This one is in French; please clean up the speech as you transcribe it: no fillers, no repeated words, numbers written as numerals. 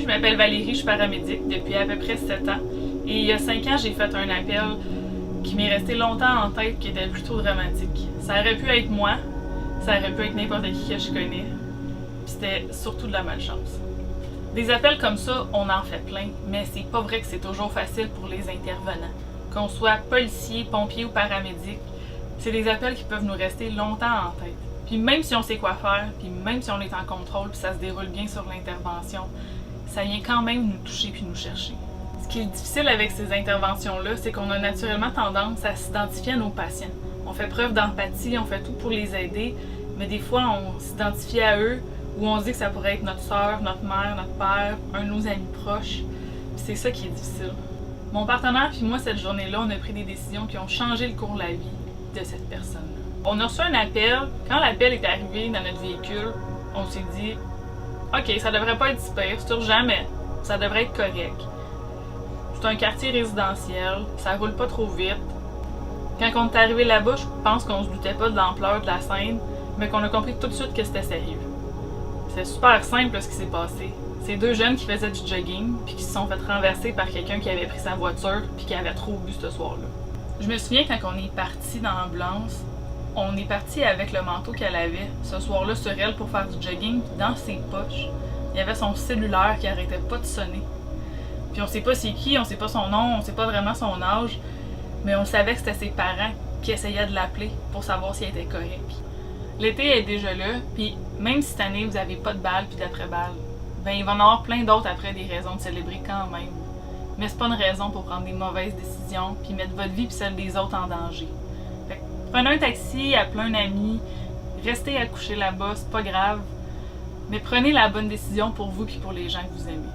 je m'appelle Valérie, je suis paramédic depuis à peu près 7 ans. Et il y a 5 ans, j'ai fait un appel qui m'est resté longtemps en tête, qui était plutôt dramatique. Ça aurait pu être moi, ça aurait pu être n'importe qui que je connais. Puis c'était surtout de la malchance. Des appels comme ça, on en fait plein, mais c'est pas vrai que c'est toujours facile pour les intervenants. Qu'on soit policier, pompier ou paramédic, c'est des appels qui peuvent nous rester longtemps en tête. Puis même si on sait quoi faire, puis même si on est en contrôle, puis ça se déroule bien sur l'intervention, ça vient quand même nous toucher puis nous chercher. Ce qui est difficile avec ces interventions-là, c'est qu'on a naturellement tendance à s'identifier à nos patients. On fait preuve d'empathie, on fait tout pour les aider, mais des fois on s'identifie à eux ou on se dit que ça pourrait être notre sœur, notre mère, notre père, un de nos amis proches. Puis c'est ça qui est difficile. Mon partenaire puis moi, cette journée-là, on a pris des décisions qui ont changé le cours de la vie de cette personne-là. On a reçu un appel. Quand l'appel est arrivé dans notre véhicule, on s'est dit « Ok, ça devrait pas être si pire, c'est urgent, mais ça devrait être correct. C'est un quartier résidentiel, ça roule pas trop vite. » Quand on est arrivé là-bas, je pense qu'on se doutait pas de l'ampleur de la scène, mais qu'on a compris tout de suite que c'était sérieux. C'est super simple ce qui s'est passé. C'est deux jeunes qui faisaient du jogging, puis qui se sont fait renverser par quelqu'un qui avait pris sa voiture, puis qui avait trop bu ce soir-là. Je me souviens quand on est parti dans l'ambulance, on est parti avec le manteau qu'elle avait ce soir-là sur elle pour faire du jogging, puis dans ses poches, il y avait son cellulaire qui arrêtait pas de sonner. Puis on sait pas c'est qui, on sait pas son nom, on sait pas vraiment son âge, mais on savait que c'était ses parents qui essayaient de l'appeler pour savoir si elle était correcte. L'été est déjà là, puis même si cette année vous avez pas de balles puis d'après-balles, ben il va y en avoir plein d'autres après des raisons de célébrer quand même. Mais c'est pas une raison pour prendre des mauvaises décisions puis mettre votre vie puis celle des autres en danger. Fait que prenez un taxi, appelez un ami, restez accouché là-bas, c'est pas grave, mais prenez la bonne décision pour vous puis pour les gens que vous aimez.